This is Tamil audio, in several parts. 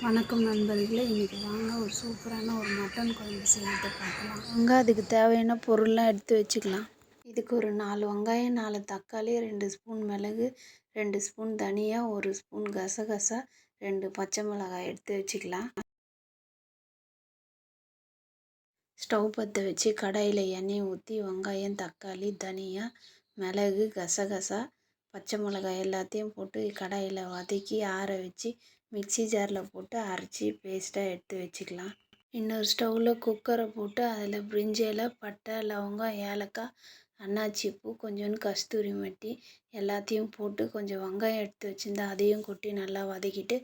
வணக்கம் நண்பர்களே, இன்றைக்கி வாங்க ஒரு சூப்பரான ஒரு மட்டன் குழம்பு செய்கிறத பார்க்கலாம். அதுக்கு தேவையான பொருள்லாம் எடுத்து வச்சுக்கலாம். இதுக்கு ஒரு 4 வெங்காயம், 4 தக்காளி, 2 ஸ்பூன் மிளகு, 2 ஸ்பூன் தனியா, 1 ஸ்பூன் கசகசா, 2 பச்சை மிளகாய் எடுத்து வச்சுக்கலாம். ஸ்டவ் பற்ற வச்சு கடாயில் எண்ணெய் ஊற்றி வெங்காயம், தக்காளி, தனியா, மிளகு, கசகசா, பச்சை மிளகாய் எல்லாத்தையும் போட்டு கடாயில் வதக்கி ஆற வச்சு மிக்ஸி ஜாரில் போட்டு அரைச்சி பேஸ்ட்டாக எடுத்து வச்சுக்கலாம். இன்னொரு ஸ்டவ்வில் குக்கரை போட்டு அதில் பிரிஞ்சி இலை, பட்டை, லவங்கம், ஏலக்காய், அன்னாச்சி பூ, கொஞ்சோண்டு கஸ்தூரி மெட்டி எல்லாத்தையும் போட்டு கொஞ்சம் வெங்காயம் எடுத்து வச்சுருந்தா அதையும் கொட்டி நல்லா வதக்கிட்டு,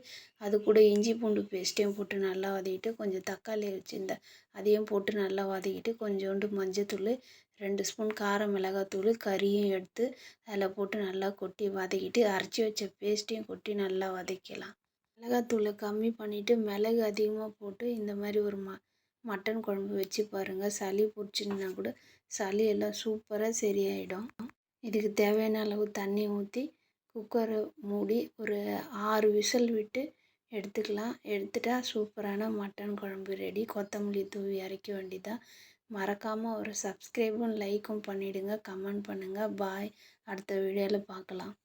அது கூட இஞ்சி பூண்டு பேஸ்ட்டையும் போட்டு நல்லா வதக்கிட்டு, கொஞ்சம் தக்காளி வச்சுருந்தா அதையும் போட்டு நல்லா வதக்கிட்டு, கொஞ்சோண்டு மஞ்சத்தூள், 2 ஸ்பூன் கார மிளகாத்தூள், கறியும் எடுத்து அதில் போட்டு நல்லா கொட்டி வதக்கிட்டு அரைச்சி வச்ச பேஸ்ட்டையும் கொட்டி நல்லா வதக்கலாம். மிளகாத்தூளை கம்மி பண்ணிவிட்டு மிளகு அதிகமாக போட்டு இந்த மாதிரி ஒரு மட்டன் குழம்பு வச்சு பாருங்கள். சளி பிடிச்சிருந்தா கூட சளி எல்லாம் சூப்பராக சரியாயிடும். இதுக்கு தேவையான அளவு தண்ணி ஊற்றி குக்கரை மூடி ஒரு 6 விசில் விட்டு எடுத்துக்கலாம். எடுத்துட்டா சூப்பரான மட்டன் குழம்பு ரெடி. கொத்தமல்லி தூவி இறக்க வேண்டியதான். மறக்காமல் ஒரு சப்ஸ்கிரைபும் லைக்கும் பண்ணிவிடுங்க, கமெண்ட் பண்ணுங்கள். பாய். அடுத்த வீடியோவில் பார்க்கலாம்.